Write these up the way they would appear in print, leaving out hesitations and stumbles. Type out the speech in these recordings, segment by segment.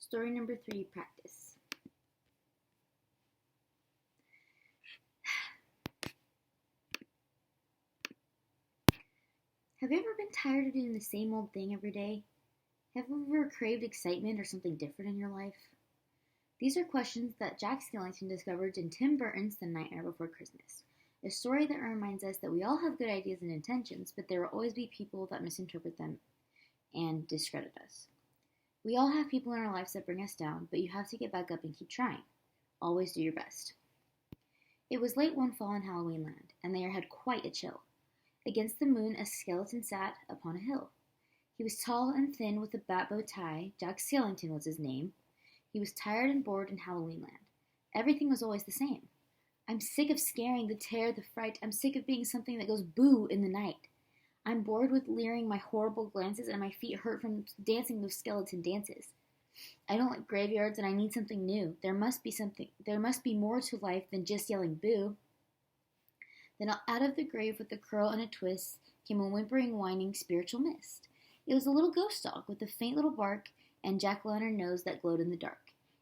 Story number 3, practice. Have you ever been tired of doing the same old thing every day? Have you ever craved excitement or something different in your life? These are questions that Jack Skellington discovered in Tim Burton's The Nightmare Before Christmas, a story that reminds us that we all have good ideas and intentions, but there will always be people that misinterpret them and discredit us. We all have people in our lives that bring us down, but you have to get back up and keep trying. Always do your best. It was late one fall in Halloween Land, and the air had quite a chill. Against the moon, a skeleton sat upon a hill. He was tall and thin with a bat bow tie. Jack Skellington was his name. He was tired and bored in Halloween Land. Everything was always the same. I'm sick of scaring, the terror, the fright. I'm sick of being something that goes boo in the night. I'm bored with leering my horrible glances, and my feet hurt from dancing those skeleton dances. I don't like graveyards, and I need something new. There must be more to life than just yelling boo. Then out of the grave with a curl and a twist came a whimpering, whining spiritual mist. It was a little ghost dog with a faint little bark and jack-o'-lantern nose that glowed in the dark.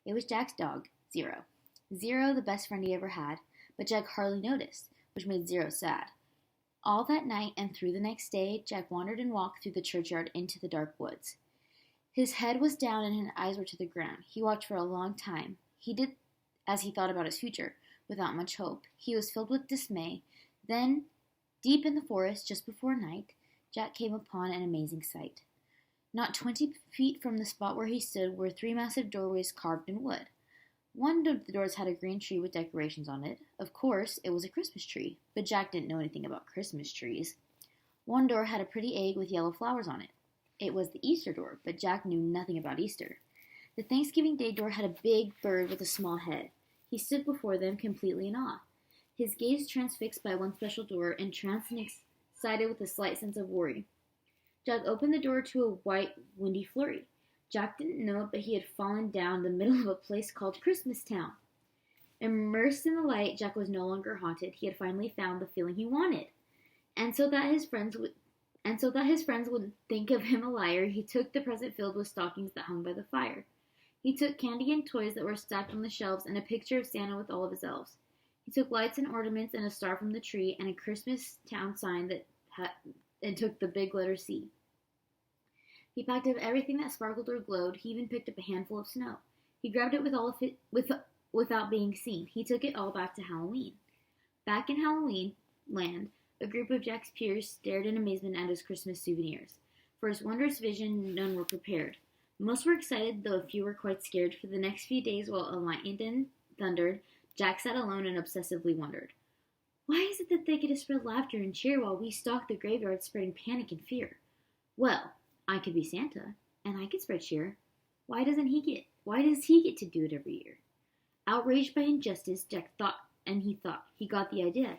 It was Jack's dog, Zero. Zero, the best friend he ever had, but Jack hardly noticed, which made Zero sad. All that night and through the next day, Jack wandered and walked through the churchyard into the dark woods. His head was down and his eyes were to the ground. He walked for a long time. He did as he thought about his future, without much hope. He was filled with dismay. Then, deep in the forest, just before night, Jack came upon an amazing sight. Not 20 feet from the spot where he stood were 3 massive doorways carved in wood. One of the doors had a green tree with decorations on it. Of course, it was a Christmas tree, but Jack didn't know anything about Christmas trees. One door had a pretty egg with yellow flowers on it. It was the Easter door, but Jack knew nothing about Easter. The Thanksgiving Day door had a big bird with a small head. He stood before them completely in awe, his gaze transfixed by one special door, entranced and excited with a slight sense of worry. Jack opened the door to a white, windy flurry. Jack didn't know it, but he had fallen down the middle of a place called Christmas Town. Immersed in the light, Jack was no longer haunted. He had finally found the feeling he wanted. And so that his friends would think of him a liar, he took the present filled with stockings that hung by the fire. He took candy and toys that were stacked on the shelves and a picture of Santa with all of his elves. He took lights and ornaments and a star from the tree and a Christmas Town sign and took the big letter C. He packed up everything that sparkled or glowed. He even picked up a handful of snow. He grabbed it with all of it without being seen. He took it all back to Halloween. Back in Halloween Land, a group of Jack's peers stared in amazement at his Christmas souvenirs. For his wondrous vision, none were prepared. Most were excited, though a few were quite scared. For the next few days, while a lightning thundered, Jack sat alone and obsessively wondered, why is it that they get to spread laughter and cheer while we stalk the graveyard spreading panic and fear? Well, I could be Santa, and I could spread cheer. Why does he get to do it every year? Outraged by injustice, Jack thought, he got the idea.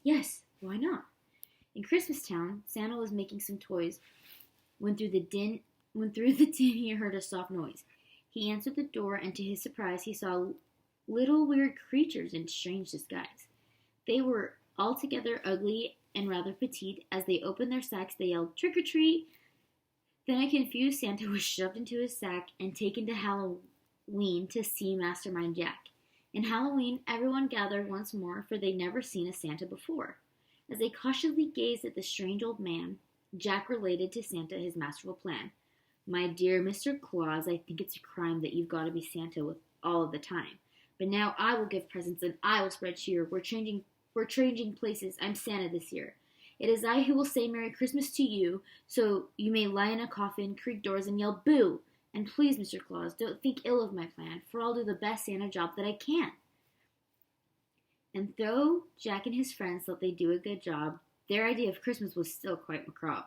Yes, why not? In Christmas Town, Santa was making some toys. When through the din he heard a soft noise. He answered the door, and to his surprise, he saw little weird creatures in strange disguise. They were altogether ugly and rather petite. As they opened their sacks, they yelled, "Trick or treat!" Then a confused Santa was shoved into his sack and taken to Halloween to see Mastermind Jack. In Halloween, everyone gathered once more, for they'd never seen a Santa before. As they cautiously gazed at the strange old man, Jack related to Santa his masterful plan. "My dear Mr. Claus, I think it's a crime that you've got to be Santa with all of the time. But now I will give presents and I will spread cheer. We're changing places. I'm Santa this year. It is I who will say Merry Christmas to you, so you may lie in a coffin, creak doors, and yell boo. And please, Mr. Claus, don't think ill of my plan, for I'll do the best Santa job that I can." And though Jack and his friends thought they'd do a good job, their idea of Christmas was still quite macabre.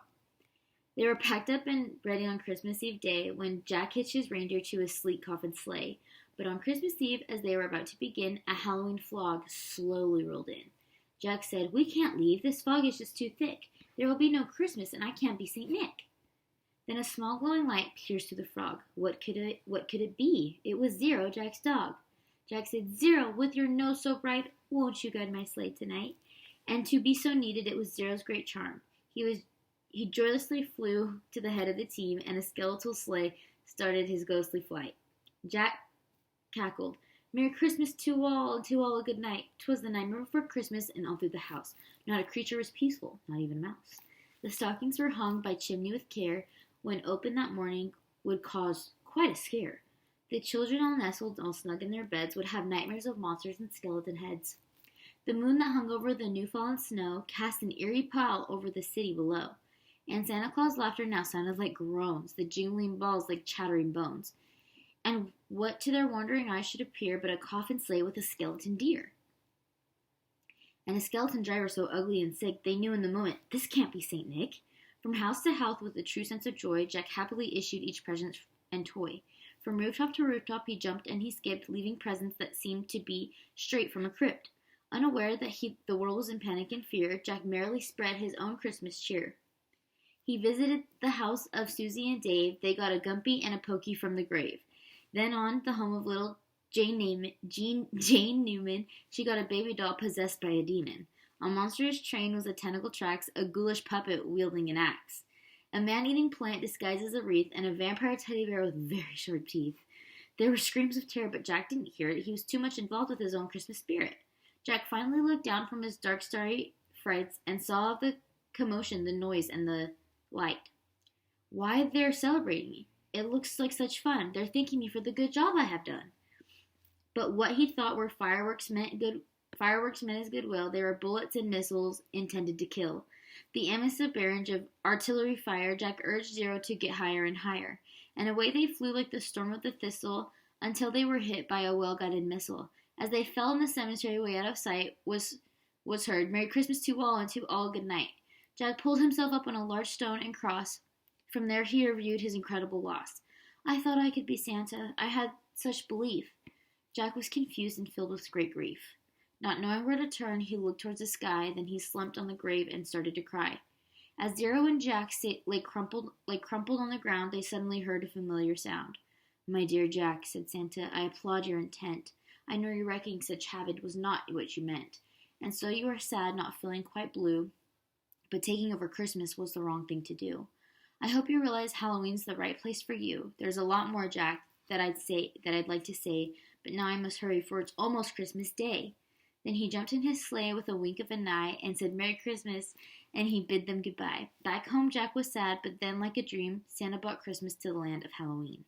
They were packed up and ready on Christmas Eve day when Jack hitched his reindeer to his sleek coffin sleigh. But on Christmas Eve, as they were about to begin, a Halloween fog slowly rolled in. Jack said, "We can't leave. This fog is just too thick. There will be no Christmas, and I can't be St. Nick." Then a small glowing light pierced through the fog. What could it be? It was Zero, Jack's dog. Jack said, "Zero, with your nose so bright, won't you guide my sleigh tonight?" And to be so needed, it was Zero's great charm. He joyously flew to the head of the team, and a skeletal sleigh started his ghostly flight. Jack cackled. Merry Christmas to all, and to all a good night. 'Twas the night before Christmas, and all through the house not a creature was peaceful, not even a mouse. The stockings were hung by chimney with care, when opened that morning would cause quite a scare. The children all nestled, all snug in their beds, would have nightmares of monsters and skeleton heads. The moon that hung over the new-fallen snow cast an eerie pall over the city below, and Santa Claus' laughter now sounded like groans, the jingling balls like chattering bones. And what to their wondering eyes should appear but a coffin sleigh with a skeleton deer? And a skeleton driver so ugly and sick, they knew in the moment, this can't be St. Nick. From house to house, with a true sense of joy, Jack happily issued each present and toy. From rooftop to rooftop he jumped and he skipped, leaving presents that seemed to be straight from a crypt. Unaware that the world was in panic and fear, Jack merrily spread his own Christmas cheer. He visited the house of Susie and Dave. They got a gumpy and a pokey from the grave. Then on the home of little Jane Newman, she got a baby doll possessed by a demon. On monstrous train was a tentacle tracks, a ghoulish puppet wielding an axe, a man-eating plant disguised as a wreath, and a vampire teddy bear with very sharp teeth. There were screams of terror, but Jack didn't hear it. He was too much involved with his own Christmas spirit. Jack finally looked down from his dark, starry frights and saw the commotion, the noise, and the light. Why, they're celebrating me. It looks like such fun. They're thanking me for the good job I have done. But what he thought were fireworks meant his goodwill. They were bullets and missiles intended to kill. The amidst a barrage of artillery fire, Jack urged Zero to get higher and higher, and away they flew like the storm of the thistle until they were hit by a well-guided missile. As they fell in the cemetery way out of sight was heard, Merry Christmas to all, and to all good night. Jack pulled himself up on a large stone and cross. From there he reviewed his incredible loss. I thought I could be Santa. I had such belief. Jack was confused and filled with great grief. Not knowing where to turn, he looked towards the sky, then he slumped on the grave and started to cry. As Zero and Jack lay crumpled on the ground, they suddenly heard a familiar sound. My dear Jack, said Santa, I applaud your intent. I know your wrecking such havoc was not what you meant, and so you are sad, not feeling quite blue, but taking over Christmas was the wrong thing to do. I hope you realize Halloween's the right place for you. There's a lot more, Jack, that I'd like to say, but now I must hurry, for it's almost Christmas Day. Then he jumped in his sleigh with a wink of an eye and said Merry Christmas, and he bid them goodbye. Back home Jack was sad, but then like a dream, Santa brought Christmas to the land of Halloween.